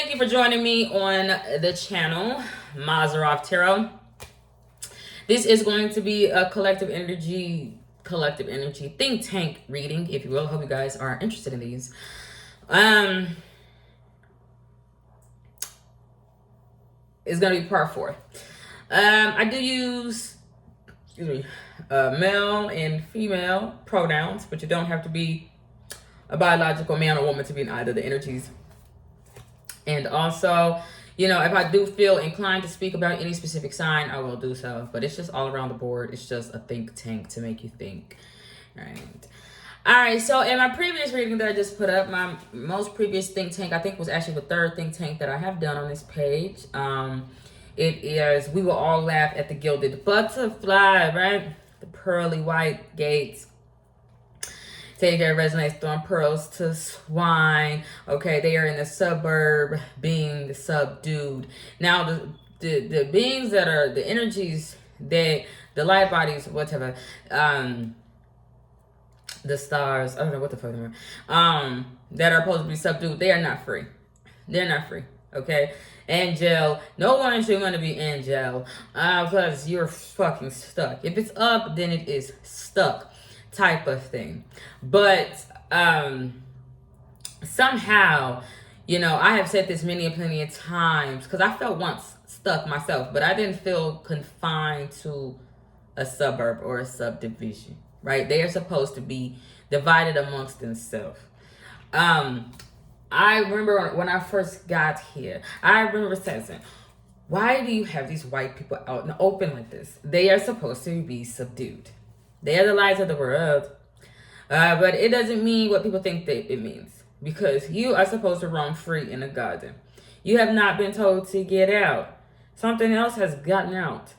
thank you for joining me on the channel, Mazarov Tarot. This is going to be a collective energy think tank reading, if you will. I hope you guys are interested in these. It's gonna be part 4. I do use male and female pronouns, but you don't have to be a biological man or woman to be in either of the energies. And also, if I do feel inclined to speak about any specific sign, I will do so. But it's just all around the board. It's just a think tank to make you think. All right, so in my previous reading that I just put up, my most previous think tank, I think, was actually the 3rd think tank that I have done on this page. It is We Will All Laugh at the Gilded Butterfly, right? The pearly white gates. Take care resonates, throwing pearls to swine. Okay, they are in the suburb, being subdued. Now, the beings that are the energies, that the light bodies, whatever, the stars, I don't know what the fuck they are, that are supposed to be subdued, they are not free. They're not free. Okay, angel, no one should want to be angel, because you're fucking stuck. If it's up, then it is stuck, type of thing. But somehow, I have said this plenty of times, because I felt once stuck myself, but I didn't feel confined to a suburb or a subdivision, right? They are supposed to be divided amongst themselves. I remember when I first got here, I remember saying, why do you have these white people out in the open like this? They are supposed to be subdued. They are the lights of the world. But it doesn't mean what people think that it means. Because you are supposed to roam free in the garden. You have not been told to get out. Something else has gotten out.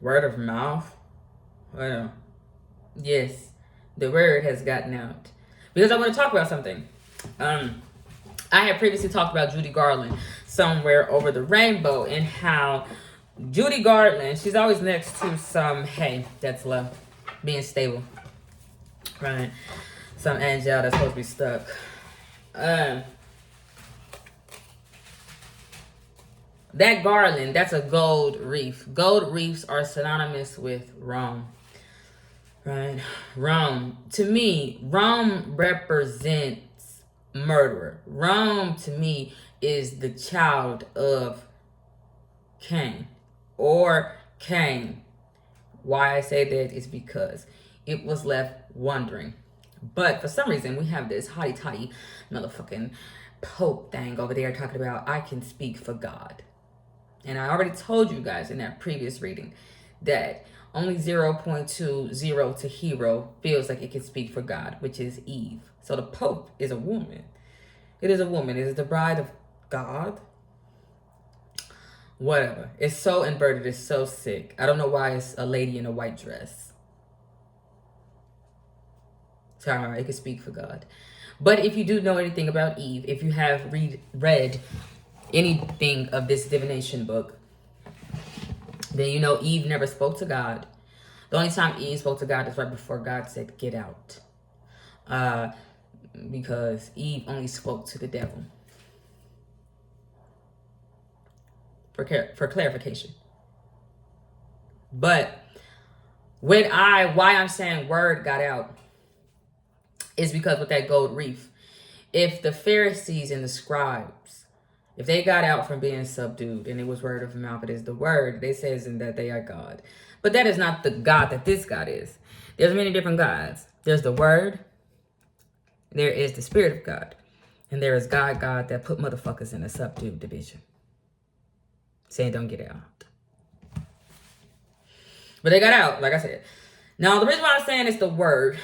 Word of mouth. Well, yes, the word has gotten out. Because I want to talk about something. I had previously talked about Judy Garland, Somewhere Over the Rainbow, and how Judy Garland, she's always next to some, hey, that's love, being stable, right? Some angel that's supposed to be stuck. That garland, that's a gold reef. Gold reefs are synonymous with Rome. Right? Rome. To me, Rome represents murderer. Rome, to me, is the child of Cain. Or Cain. Why I say that is because it was left wandering. But for some reason, we have this hotty-toddy motherfucking Pope thing over there talking about, I can speak for God. And I already told you guys in that previous reading that only 0.20 to hero feels like it can speak for God, which is Eve. So the Pope is a woman. It is a woman. It is the bride of God. Whatever. It's so inverted. It's so sick. I don't know why it's a lady in a white dress. Sorry, it can speak for God. But if you do know anything about Eve, if you have read anything of this divination book, then you know Eve never spoke to God. The only time Eve spoke to God is right before God said, get out. Because Eve only spoke to the devil. For clarification. But why I'm saying word got out is because with that gold reef, if the Pharisees and the scribes, if they got out from being subdued and it was word of mouth, it is the word, they says in that they are God. But that is not the God that this God is. There's many different gods. There's the word. There is the spirit of God. And there is God that put motherfuckers in a subdued division. Saying don't get out. But they got out, like I said. Now, the reason why I'm saying it's the word,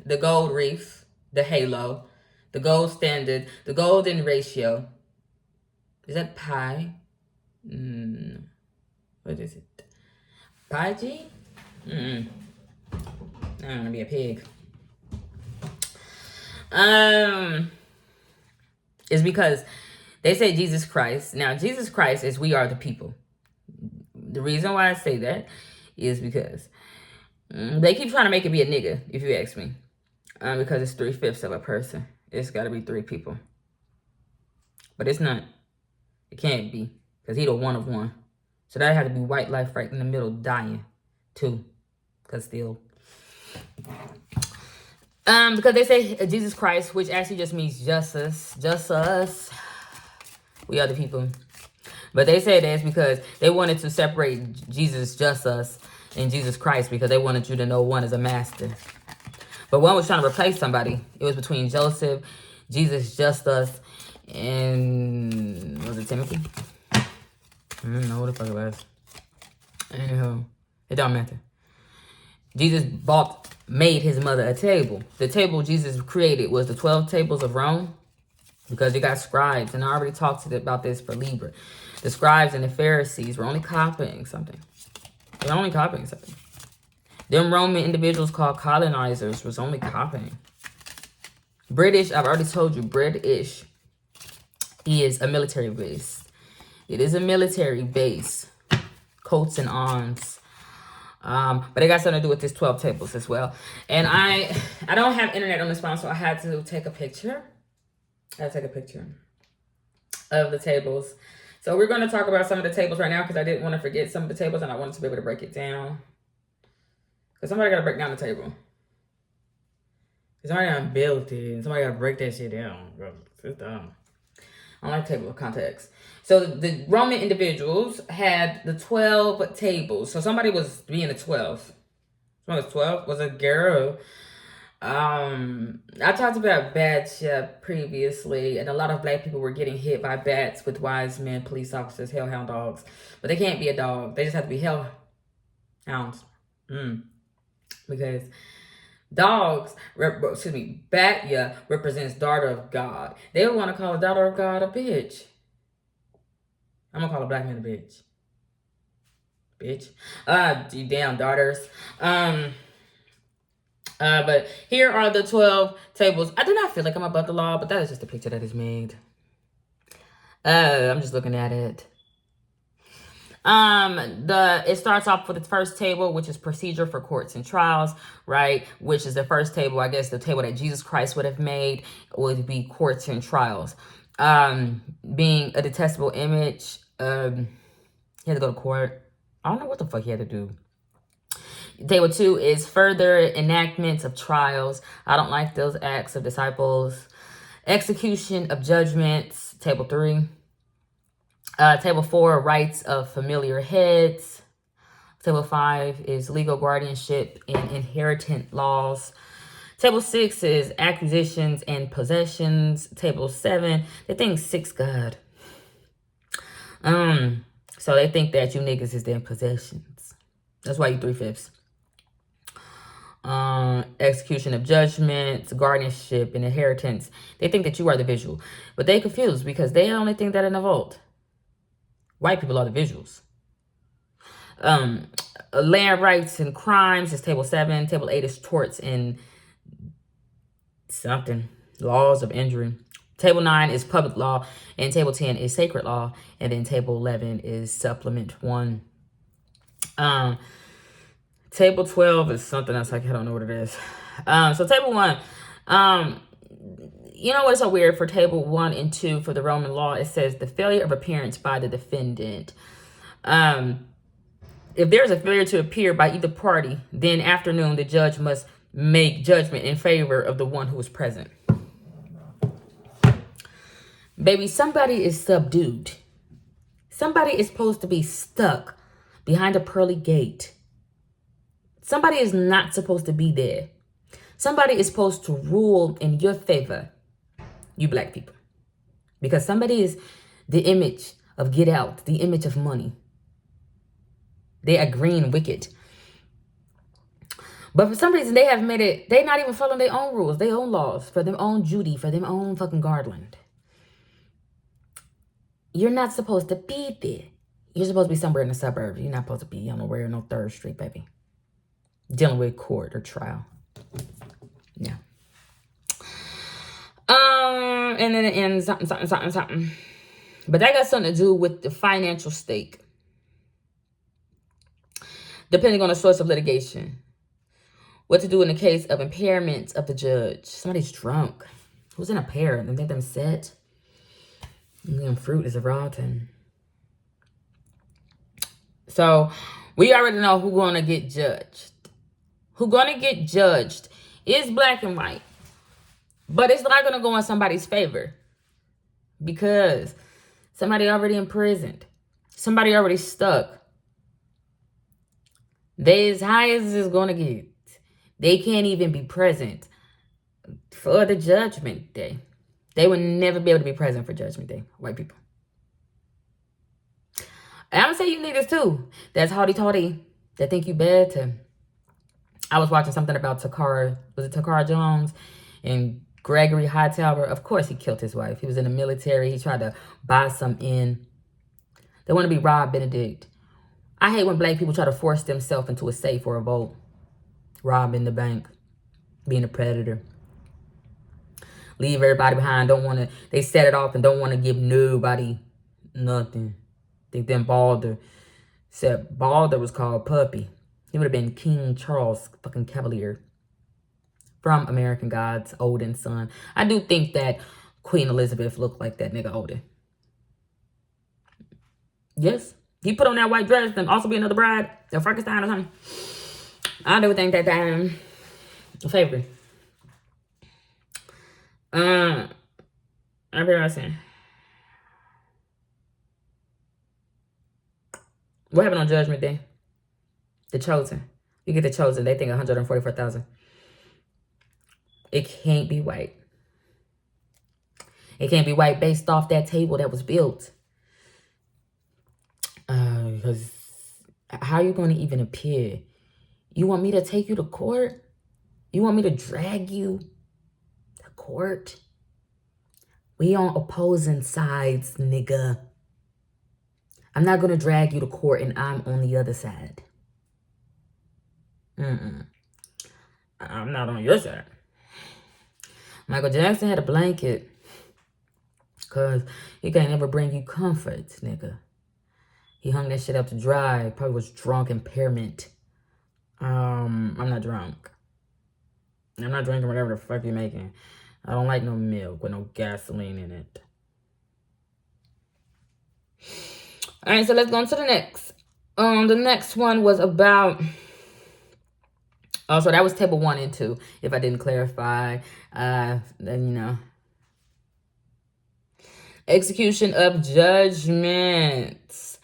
the gold reef, the halo, the gold standard, the golden ratio. Is that pi? What is it? Pi G? I don't want to be a pig. Is because they say Jesus Christ. Now, Jesus Christ is we are the people. The reason why I say that is because they keep trying to make it be a nigga, if you ask me. Because it's 3/5 of a person. It's got to be 3 people. But it's not. It can't be. Because he the one of one. So that had to be white life right in the middle dying too. Because still. Because they say Jesus Christ, which actually just means just us. We are the people. But they say that's because they wanted to separate Jesus, just us, and Jesus Christ because they wanted you to know one is a master. But one was trying to replace somebody. It was between Joseph, Jesus, just us, and was it Timothy? I don't know what the fuck it was. Anyhow, it don't matter. Jesus made his mother a table. The table Jesus created was the 12 tables of Rome because you got scribes. And I already talked about this for Libra. The scribes and the Pharisees were only copying something. They were only copying something. Them Roman individuals called colonizers was only copying. British, I've already told you, British is a military base. It is a military base. Coats and arms. But it got something to do with this 12 tables as well. And I don't have internet on this phone, so I had to take a picture. I had to take a picture of the tables. So we're going to talk about some of the tables right now because I didn't want to forget some of the tables and I wanted to be able to break it down. Because somebody got to break down the table. Because somebody got to build it and somebody got to break that shit down. Bro, it's dumb. I don't like table of context. So the Roman individuals had the 12 tables. So somebody was being a 12. Somebody was 12. Was a girl. I talked about bats previously, and a lot of black people were getting hit by bats with wise men, police officers, hellhound dogs. But they can't be a dog. They just have to be hellhounds. Because dogs, Batya represents daughter of God. They would want to call a daughter of God a bitch. I'm going to call a black man a bitch. Bitch. You damn daughters. But here are the 12 tables. I do not feel like I'm above the law, but that is just a picture that is made. I'm just looking at it. It starts off with its first table, which is procedure for courts and trials, right? Which is the first table, I guess the table that Jesus Christ would have made would be courts and trials. Being a detestable image, he had to go to court. I don't know what the fuck he had to do. Table 2 is further enactments of trials. I don't like those acts of disciples. Execution of judgments. Table 3. Table 4, rights of familiar heads. Table 5 is legal guardianship and inheritance laws. Table 6 is acquisitions and possessions. Table 7, they think 6 God. So they think that you niggas is their possessions. That's why you 3/5. Execution of judgments, guardianship, and inheritance. They think that you are the visual. But they confused because they only think that in the vault. White people are the visuals. Land rights and crimes is table 7. Table 8 is torts and something. Laws of injury. Table 9 is public law. And table 10 is sacred law. And then table 11 is supplement 1. Table 12 is something else. I don't know what it is. So table 1. You know what's so weird for table 1 and 2 for the Roman law? It says the failure of appearance by the defendant. If there's a failure to appear by either party, then afternoon the judge must make judgment in favor of the one who was present. Baby, somebody is subdued. Somebody is supposed to be stuck behind a pearly gate. Somebody is not supposed to be there. Somebody is supposed to rule in your favor, you black people. Because somebody is the image of get out, the image of money. They are green wicked. But for some reason, they have made it, they're not even following their own rules, their own laws, for their own Judy, for their own fucking Garland. You're not supposed to be there. You're supposed to be somewhere in the suburbs. You're not supposed to be on nowhere, no 3rd Street, baby. Dealing with court or trial. Yeah. And then it ends something. But that got something to do with the financial stake. Depending on the source of litigation. What to do in the case of impairment of the judge. Somebody's drunk. Who's in a pair? They make them sit. Fruit is rotten. So we already know who's gonna get judged. Who's gonna get judged is black and white. But it's not gonna go in somebody's favor. Because somebody already imprisoned. Somebody already stuck. They as high as it's gonna get. They can't even be present for the judgment day. They would never be able to be present for judgment day, white people. And I'm gonna say you niggas too. That's haughty-taughty. That think you bad to. I was watching something about Takara. Was it Takara Jones? And Gregory Hightower. Of course he killed his wife. He was in the military. He tried to buy some in. They want to be Rob Benedict. I hate when black people try to force themselves into a safe or a vote. Robbing the bank. Being a predator. Leave everybody behind. Don't want to. They set it off and don't want to give nobody nothing. Think then Balder. Except Balder was called Puppy. He would have been King Charles fucking Cavalier. From American Gods, Odin's son. I do think that Queen Elizabeth looked like that nigga Odin. Yes. He put on that white dress and also be another bride. A Frankenstein or something. I do think that a favorite. I forgot what saying. What happened on Judgment Day? The Chosen. You get The Chosen. They think 144,000. It can't be white. It can't be white based off that table that was built. Because how are you going to even appear? You want me to take you to court? You want me to drag you to court? We on opposing sides, nigga. I'm not going to drag you to court and I'm on the other side. I'm not on your side. Michael Jackson had a blanket. Because he can't ever bring you comfort, nigga. He hung that shit up to dry. Probably was drunk impairment. I'm not drunk. I'm not drinking whatever the fuck you're making. I don't like no milk with no gasoline in it. All right, so let's go on to the next. The next one was about... Oh, so that was table 1 and 2, if I didn't clarify. Then, you know. Execution of judgments.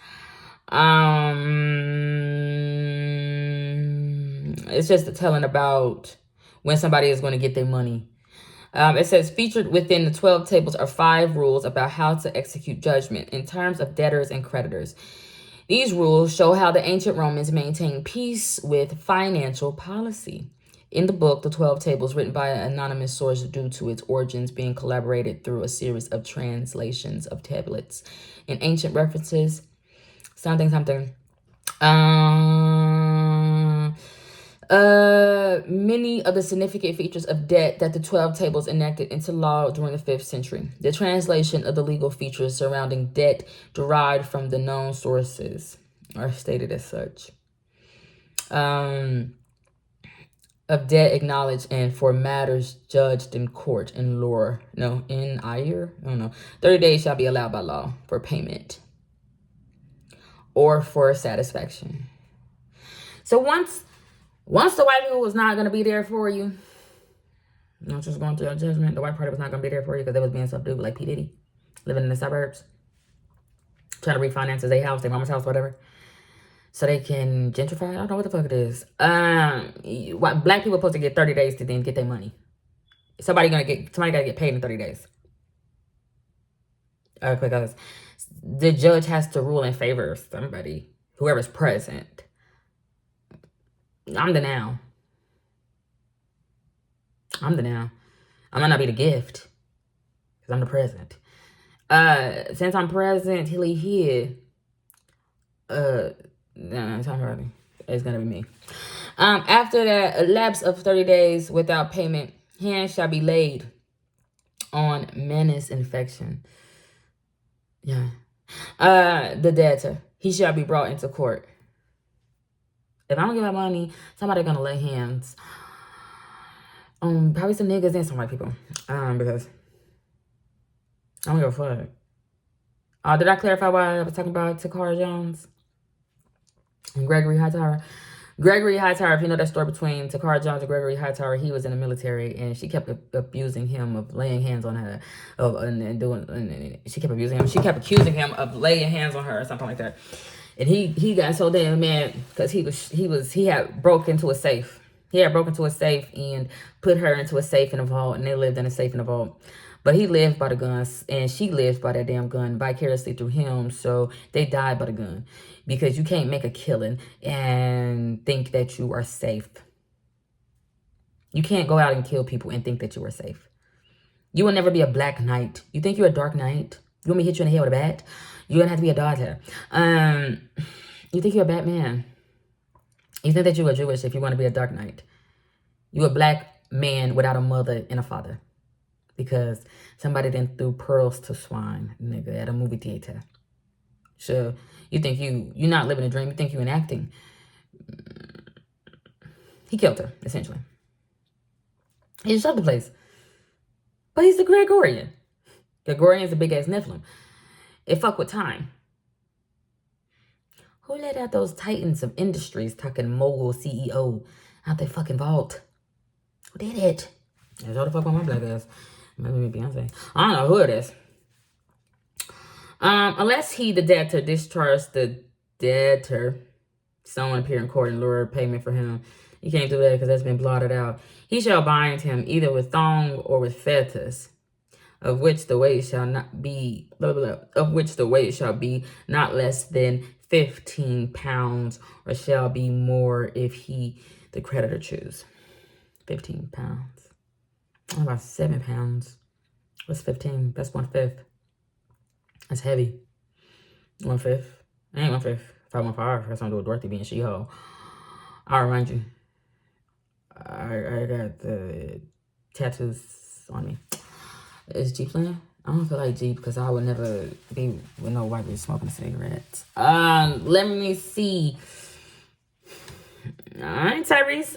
It's just a telling about when somebody is going to get their money. It says, featured within the 12 tables are 5 rules about how to execute judgment in terms of debtors and creditors. These rules show how the ancient Romans maintained peace with financial policy. In the book, The 12 Tables, written by an anonymous source due to its origins being collaborated through a series of translations of tablets and ancient references, something. Many of the significant features of debt that the 12 tables enacted into law during the 5th century. The translation of the legal features surrounding debt derived from the known sources are stated as such. Of debt acknowledged and for matters judged in court in ire. I don't know. 30 days shall be allowed by law for payment or for satisfaction. So once the white people was not going to be there for you, not just going through a judgment, the white party was not going to be there for you because they was being subdued like P. Diddy, living in the suburbs, trying to refinance their house, their mama's house, whatever, so they can gentrify. I don't know what the fuck it is. Black people are supposed to get 30 days to then get their money. Somebody got to get paid in 30 days. Because the judge has to rule in favor of somebody, whoever's present. I'm the now. I might not be the gift, because I'm the present. Since I'm present, he'll here. It's gonna be me. After that, a lapse of 30 days without payment, hands shall be laid on menace infection. Yeah. The debtor, he shall be brought into court. If I don't give my money, somebody gonna lay hands. Probably some niggas and some white people. Because I don't give a fuck. Did I clarify why I was talking about Takara Jones and Gregory Hightower? Gregory Hightower, if you know that story between Takara Jones and Gregory Hightower, he was in the military and she kept abusing him of laying hands on her, and she kept abusing him. She kept accusing him of laying hands on her or something like that. And he got so damn mad because he had broke into a safe. He had broken into a safe and put her into a safe in a vault, and they lived in a safe in a vault. But he lived by the guns, and she lives by that damn gun vicariously through him. So they died by the gun, because you can't make a killing and think that you are safe. You can't go out and kill people and think that you are safe. You will never be a black knight. You think you're a dark knight? You want me to hit you in the head with a bat? You're gonna have to be a dodger. You think you're a Batman? You think that you are Jewish if you want to be a dark knight? You're a black man without a mother and a father, because somebody then threw pearls to swine, nigga, at a movie theater. So you think you're not living a dream. You think you're enacting. He killed her, essentially. He just shot the place. But he's a Gregorian. Gregorian's a big-ass Nephilim. It fuck with time. Who let out those titans of industries talking mogul CEO out their fucking vault? Who did it? That's all the fuck on my black ass. Maybe Beyonce. I don't know who it is. Unless he, the debtor, discharged the debtor, someone appear in court and lure payment for him. You can't do that because that's been blotted out. He shall bind him either with thong or with fetters, of which the weight shall not be, of which the weight shall be not less than 15 pounds, or shall be more if he, the creditor, choose. 15 pounds. About 7 pounds. What's 15? That's 1/5. That's heavy. 1/5. Ain't 1/5. 515. That's something to do with Dorothy being She-Hulk. I'll remind you. I got the tattoos on me. Is Jeep playing? I don't feel like Jeep because I would never be with no white bitch smoking cigarettes. Let me see. Alright, Tyrese.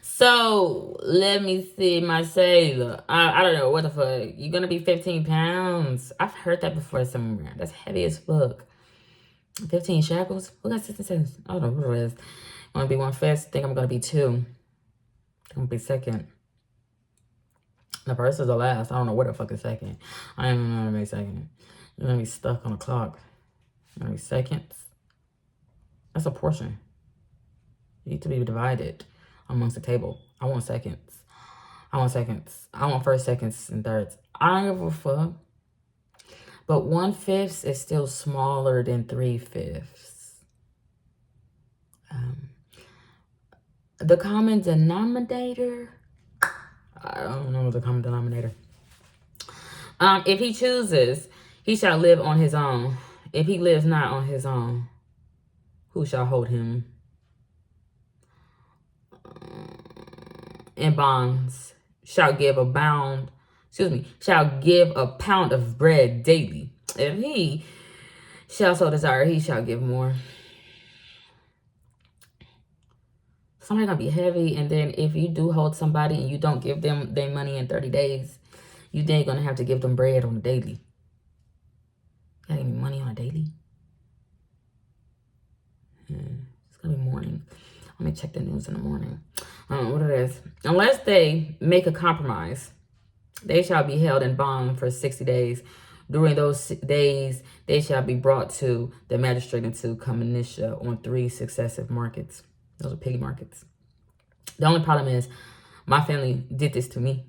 So let me see, my sailor. I don't know what the fuck. You're gonna be 15 pounds. I've heard that before somewhere. That's heavy as fuck. 15 shackles? Who got 66? I don't know who it is. I'm gonna be 1/5. Think I'm gonna be 2. I'm gonna be 2nd. The first is the last. I don't know what the fuck is 2nd. I ain't even gonna be 2nd. You're gonna be stuck on the clock. You're gonna be seconds. That's a portion. You need to be divided amongst the table. I want seconds. I want seconds. I want first, seconds, and thirds. I don't give a fuck. But 1/5 is still smaller than 3/5. The common denominator. I don't know the common denominator. If he chooses, he shall live on his own. If he lives not on his own, who shall hold him in bonds? Shall give a pound of bread daily. If he shall so desire, he shall give more. Somebody's gonna be heavy, and then if you do hold somebody and you don't give them their money in 30 days, you then gonna have to give them bread on a daily. You gotta give me money on a daily? It's gonna be morning. Let me check the news in the morning. I don't know what it is. Unless they make a compromise, they shall be held in bond for 60 days. During those days, they shall be brought to the magistrate into commissura on 3 successive markets. Those are piggy markets. The only problem is my family did this to me.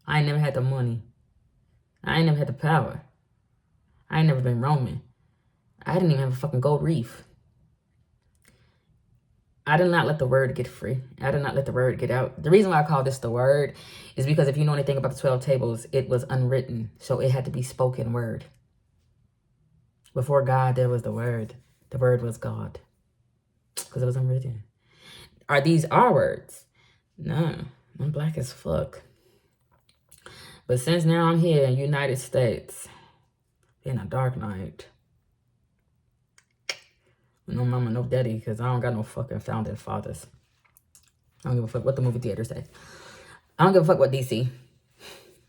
I ain't never had the money. I ain't never had the power. I ain't never been Roman. I didn't even have a fucking gold reef. I did not let the word get free. I did not let the word get out. The reason why I call this the word is because if you know anything about the 12 tables, it was unwritten. So it had to be spoken word. Before God, there was the word. The word was God. Because it was unwritten. Are these our words? No. I'm black as fuck. But since now I'm here in the United States, being a dark knight, no mama, no daddy, because I don't got no fucking founding fathers. I don't give a fuck what the movie theater say. I don't give a fuck what DC.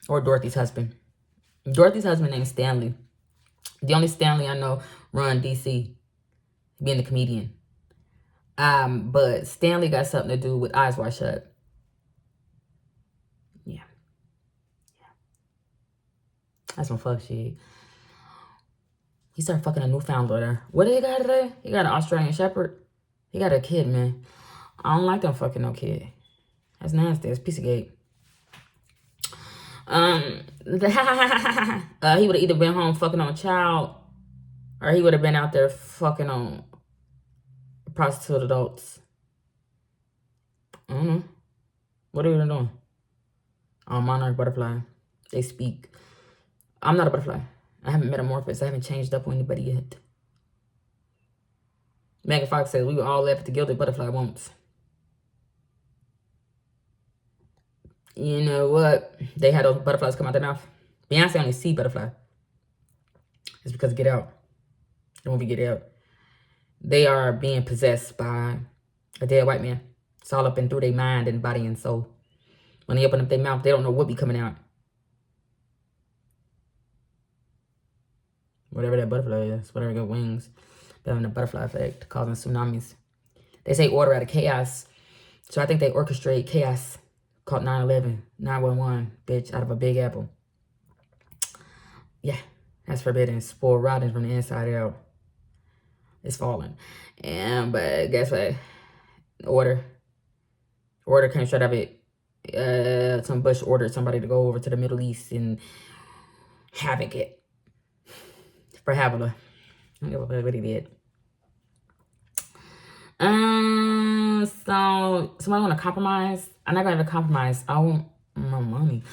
or Dorothy's husband. Dorothy's husband named Stanley. The only Stanley I know run DC, being the comedian. But Stanley got something to do with Eyes Wide Shut. Yeah. That's some fuck shit. He started fucking a Newfoundlander. What did he got today? He got an Australian Shepherd. He got a kid, man. I don't like them fucking no kid. That's nasty. That's a piece of cake. He would have either been home fucking on a child, or he would have been out there fucking on prostitute adults. I don't know. What are you doing? Oh, monarch butterfly. They speak. I'm not a butterfly. I haven't metamorphosed. I haven't changed up on anybody yet. Megan Fox says we were all left at the gilded butterfly once. You know what? They had those butterflies come out their mouth. Beyonce only see butterfly. It's because Get Out. The movie Get Out. They are being possessed by a dead white man. It's all up and through their mind and body and soul. When they open up their mouth, they don't know what be coming out. Whatever that butterfly is, whatever got wings, they're having a butterfly effect, causing tsunamis. They say order out of chaos. So I think they orchestrate chaos. Called 9/11, 911, bitch, out of a big apple. Yeah, that's forbidden. Spoiled rotten from the inside out. It's falling. But guess what? Order came straight out of it. Some Bush ordered somebody to go over to the Middle East and havoc it. For Havilah. I don't give a fuck what he did. So somebody want to compromise? I'm not going to compromise. I want my money.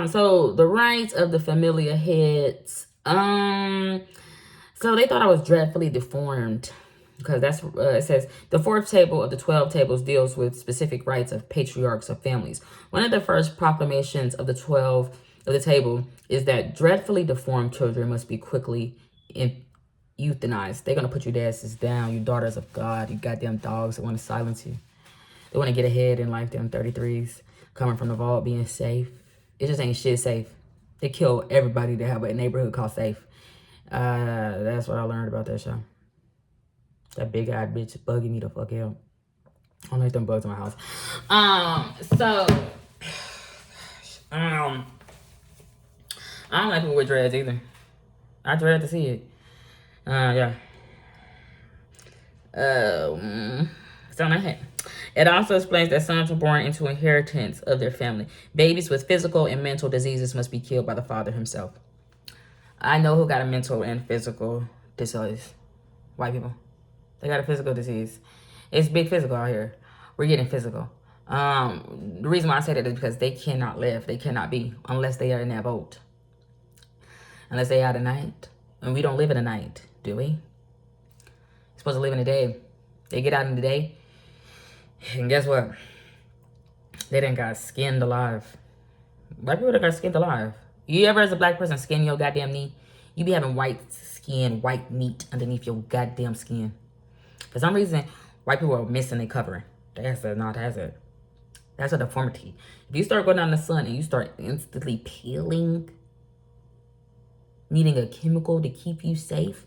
So the rights of the familiar heads. So they thought I was dreadfully deformed, because that's it says the fourth table of the 12 tables deals with specific rights of patriarchs of families. One of the first proclamations of the 12 of the table is that dreadfully deformed children must be quickly euthanized. They're gonna put you asses down, you daughters of God, you goddamn dogs that want to silence you. They want to get ahead in life, them 33s coming from the vault being safe. It just ain't shit safe. They kill everybody that have a neighborhood called safe. That's what I learned about that show. That big-eyed bitch bugging me the fuck out. I don't like them bugs in my house. I don't like people with dreads either. I dread to see it. Yeah. So it also explains that sons are born into inheritance of their family. Babies with physical and mental diseases must be killed by the father himself. I know who got a mental and physical disease. White people. They got a physical disease. It's big physical out here. We're getting physical. The reason why I say that is because they cannot live. They cannot be unless they are in that boat. Unless they are the night. And we don't live in the night, do we? You're supposed to live in the day. They get out in the day. And guess what? They done got skinned alive. White people done got skinned alive. You ever, as a black person, skin your goddamn knee? You be having white skin, white meat underneath your goddamn skin. For some reason, white people are missing their covering. That's a deformity. If you start going down in the sun and you start instantly peeling, needing a chemical to keep you safe,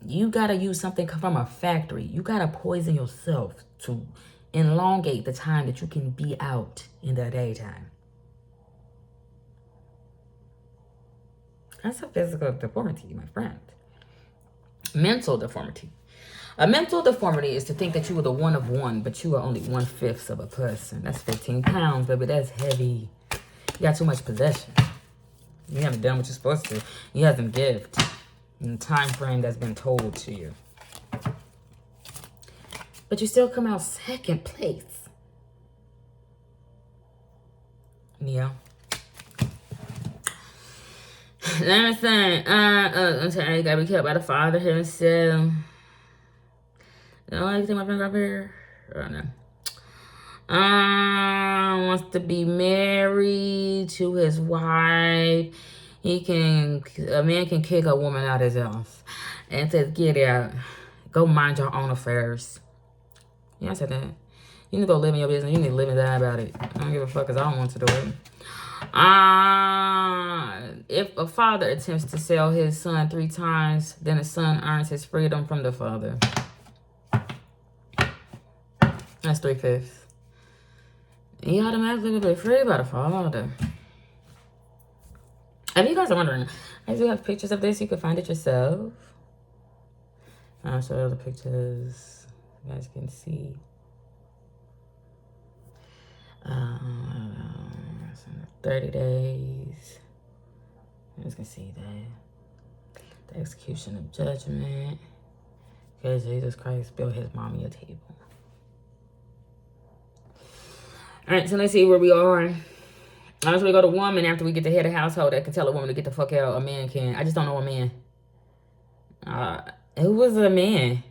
you gotta use something from a factory. You gotta poison yourself to elongate the time that you can be out in the daytime. That's a physical deformity, my friend. Mental deformity. A mental deformity is to think that you are the one of one, but you are only 1/5 of a person. That's 15 pounds, baby. That's heavy. You got too much possession. You haven't done what you're supposed to. You haven't gift in the time frame that's been told to you. But you still come out second place. Yeah. Let me say, I'm sorry, you gotta be kept by the father himself. I take my finger up here. Oh, no. Wants to be married to his wife. A man can kick a woman out his house and says, get out. Go mind your own affairs. Yeah, I said that. You need to go live in your business. You need to live and die about it. I don't give a fuck because I don't want to do it. If a father attempts to sell his son 3 times, then the son earns his freedom from the father. That's 3/5. He automatically will be free by the father. If you guys are wondering, I do have pictures of this. You can find it yourself. I'll show you the pictures. You guys can see. 30 days. You guys can see that. The execution of judgment. Because Jesus Christ built his mommy a table. Alright, so let's see where we are. Honestly, we go to woman after we get the head of household that can tell a woman to get the fuck out. A man can. I just don't know a man. Who was a man?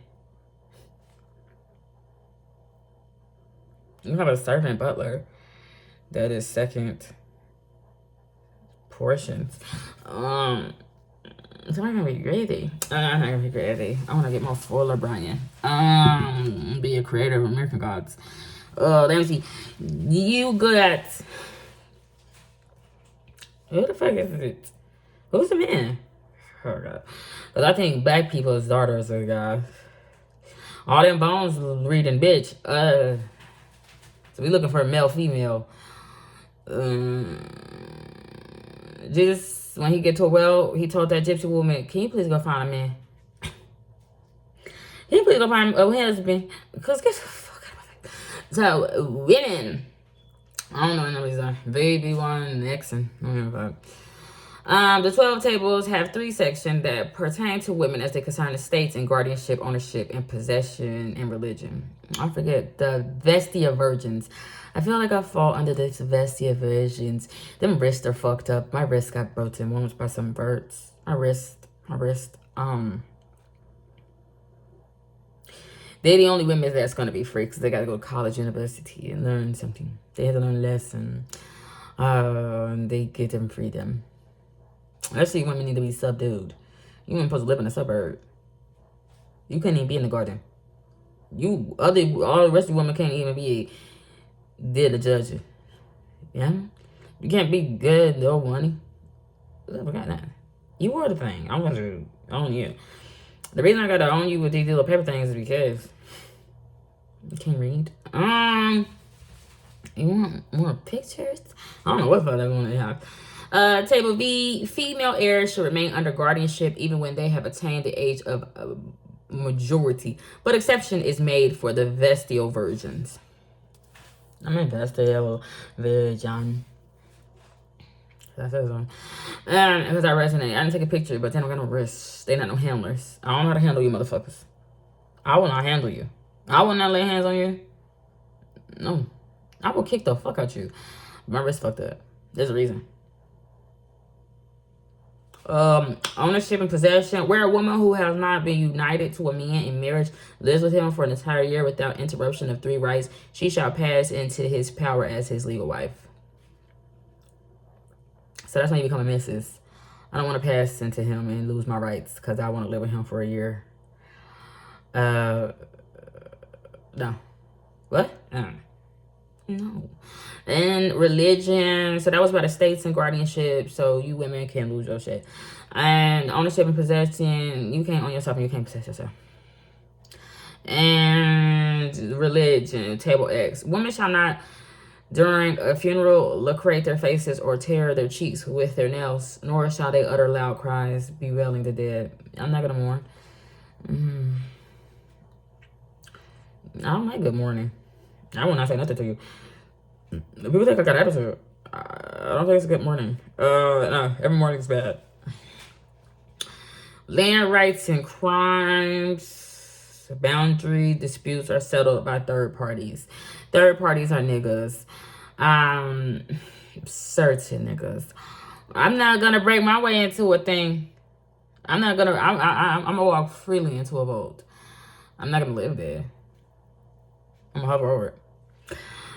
You have a servant butler. That is second portion. It's not gonna be gravy. I'm not gonna be gravy. I wanna get more fuller, Brian. Be a creator of American Gods. Let me see. You good at... Who the fuck is it? Who's the man? Oh, God. Because I think black people's daughters are God. All them bones reading, bitch. So we looking for a male, female. Jesus, when he get to a well, he told that gypsy woman, can you please go find a man? Can you please go find a husband? Because guess what? So, women. I don't know what these are. Baby one, Nixon. The 12 tables have 3 sections that pertain to women as they concern estates and guardianship, ownership, and possession and religion. I forget the Vestia virgins. I feel like I fall under this Vestia virgins. Them wrists are fucked up. My wrist got broken once by some birds. My wrist. They're the only women that's going to be free because they got to go to college, university, and learn something. They have to learn a lesson. And they get them freedom. Actually, women need to be subdued. You ain't supposed to live in a suburb. You can't even be in the garden. All the rest of the women can't even be there to judge you. Yeah? You can't be good, no money. I forgot that. You are the thing. I want to own you. The reason I gotta own you with these little paper things is because you can't read. You want more pictures? I don't know what fuck I want to have. Table B, female heirs should remain under guardianship even when they have attained the age of majority. But exception is made for the Vestial virgins. I'm in Vestial virgin. That says on. Because I resonate. I didn't take a picture, but they don't got no wrists. They not no handlers. I don't know how to handle you motherfuckers. I will not handle you. I will not lay hands on you. No. I will kick the fuck out you. My wrist fucked up. There's a reason. Ownership and possession. Where a woman who has not been united to a man in marriage lives with him for an entire year without interruption of 3 rights, she shall pass into his power as his legal wife. So that's when you become a missus. I don't want to pass into him and lose my rights because I want to live with him for a year. No. What? No. And religion. So that was about estates and guardianship. So you women can't lose your shit. And ownership and possession. You can't own yourself and you can't possess yourself. And religion. Table X. Women shall not, during a funeral, lacrate their faces or tear their cheeks with their nails, nor shall they utter loud cries, bewailing the dead. I'm not going to mourn. I don't like good mourning. I will not say nothing to you. People think I got an attitude. I don't think it's a good morning. No, every morning's bad. Land rights and crimes, boundary disputes are settled by third parties. Third parties are niggas. Certain niggas. I'm not gonna break my way into a thing. I'm gonna walk freely into a vault. I'm not gonna live there. I'm gonna hover over it.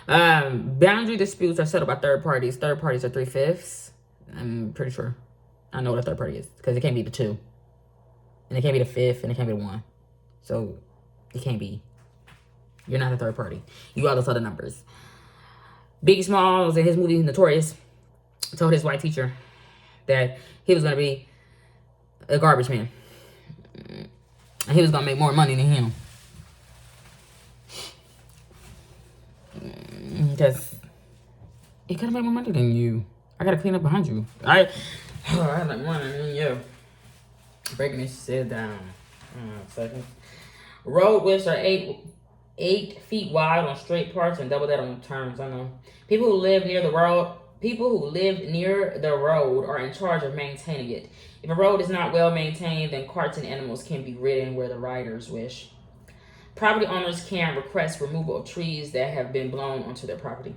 Boundary disputes are settled by third parties. Third parties are 3/5. I'm pretty sure. I know what a third party is because it can't be the 2, and it can't be the 5th, and it can't be the 1. So it can't be. You're not a third party. You are those other numbers. Biggie Smalls in his movie Notorious. told his white teacher that he was going to be a garbage man. And he was going to make more money than him. Because he could have made more money than you. I got to clean up behind you. I had like money than you. Breaking this shit down. Seconds. Road widths are 8 feet wide on straight parts and double that on turns. I know. People who live near the road are in charge of maintaining it. If a road is not well maintained, then carts and animals can be ridden where the riders wish. Property owners can request removal of trees that have been blown onto their property.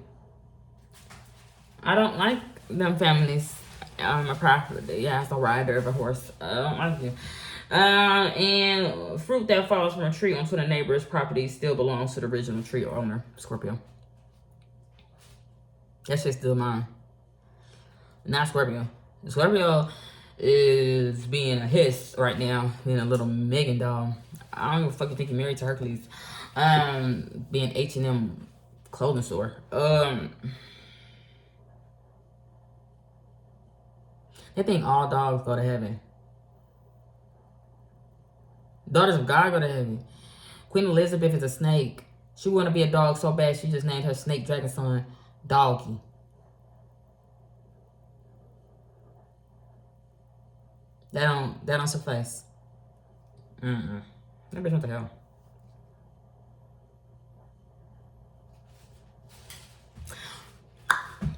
I don't like them families on my property. Yeah, it's a rider of a horse. I don't like you. And fruit that falls from a tree onto the neighbor's property still belongs to the original tree owner, Scorpio. That shit's still mine. Not Scorpio. Scorpio is being a hiss right now, being a little Megan doll. I don't even fucking think you're married to Hercules. Being H&M clothing store. They think all dogs go to heaven. Daughters of God go to heaven. Queen Elizabeth is a snake. She wanted to be a dog so bad she just named her snake dragon son Doggy. That don't suffice. That bitch, what the hell?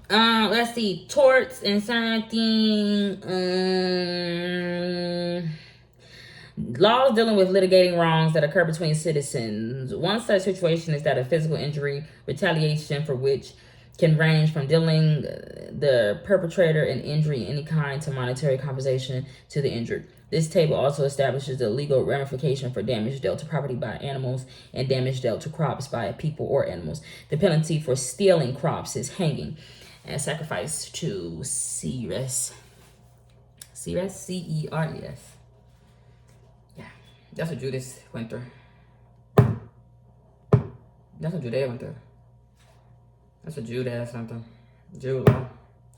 Let's see. Torts and something. Laws dealing with litigating wrongs that occur between citizens. One such situation is that of physical injury, retaliation for which can range from dealing the perpetrator an injury in any kind to monetary compensation to the injured. This table also establishes the legal ramification for damage dealt to property by animals and damage dealt to crops by people or animals. The penalty for stealing crops is hanging and sacrifice to Ceres. Ceres? C-E-R-E-S. Yeah, that's what Judas went through. That's what Judea went through. That's a Judas something. Jude law.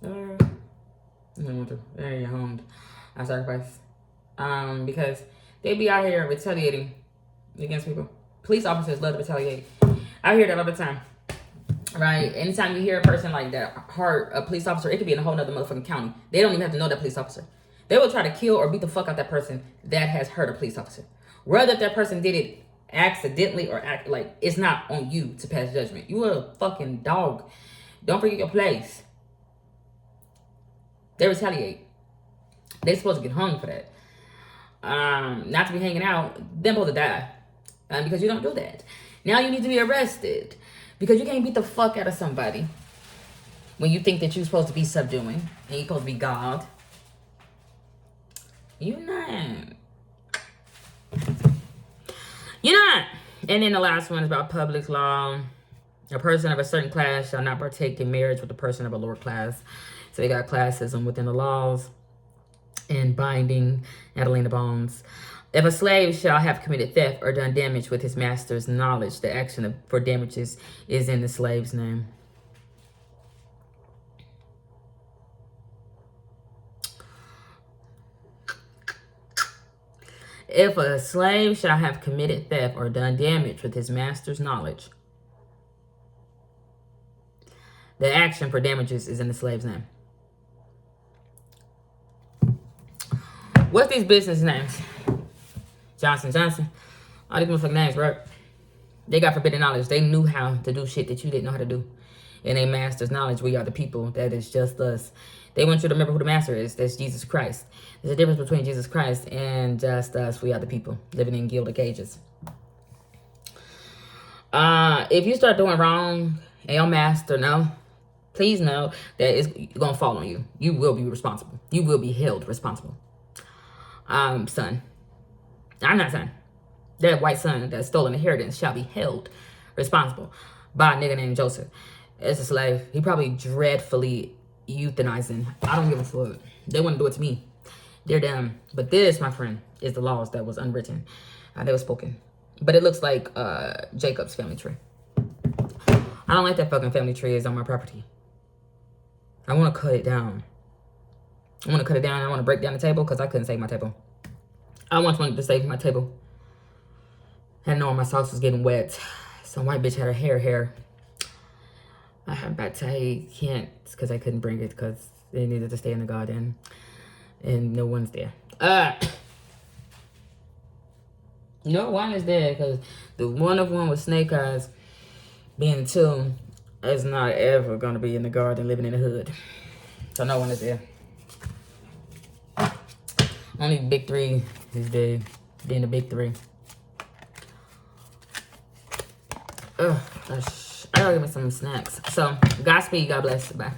Went through. There you hung. I sacrifice. Because they be out here retaliating against people. Police officers love to retaliate. I hear that all the time. Right? Anytime you hear a person like that hurt a police officer, it could be in a whole nother motherfucking county. They don't even have to know that police officer. They will try to kill or beat the fuck out that person that has hurt a police officer. Whether if that person did it accidentally or act like, it's not on you to pass judgment. You are a fucking dog. Don't forget your place. They retaliate. They supposed to get hung for that. Not to be hanging out. They're supposed to die. Because you don't do that. Now you need to be arrested. Because you can't beat the fuck out of somebody when you think that you're supposed to be subduing and you're supposed to be God. You're not. You're not. And then the last one is about public law. A person of a certain class shall not partake in marriage with a person of a lower class. So they got classism within the laws and binding Adelina Bones. If a slave shall have committed theft or done damage with his master's knowledge, the action for damages is in the slave's name. If a slave shall have committed theft or done damage with his master's knowledge, the action for damages is in the slave's name. What's these business names? Johnson Johnson. All these motherfucking names, right? They got forbidden knowledge. They knew how to do shit that you didn't know how to do. And they master's knowledge. We are the people. That is just us. They want you to remember who the master is. That's Jesus Christ. There's a difference between Jesus Christ and just us. We are the people living in gilded cages. If you start doing wrong and your master know, please know that it's going to fall on you. You will be responsible. You will be held responsible. Son. I'm not son. That white son that stole an inheritance shall be held responsible by a nigga named Joseph. As a slave, he probably dreadfully euthanizing. I don't give a fuck. They wouldn't do it to me. They're dumb. But this, my friend, is the laws that was unwritten. They were spoken. But it looks like Jacob's family tree. I don't like that fucking family tree is on my property. I want to cut it down. I want to cut it down. I want to break down the table because I couldn't save my table. I once wanted to save my table. I know my sauce was getting wet. Some white bitch had her hair. But I can't because I couldn't bring it because they needed to stay in the garden. And no one's there. No one is there because the one with snake eyes being two is not ever going to be in the garden living in the hood. So no one is there. Only big three is there being the big three. Ugh, gosh. I gotta give me some snacks. So, Godspeed. God bless. Bye.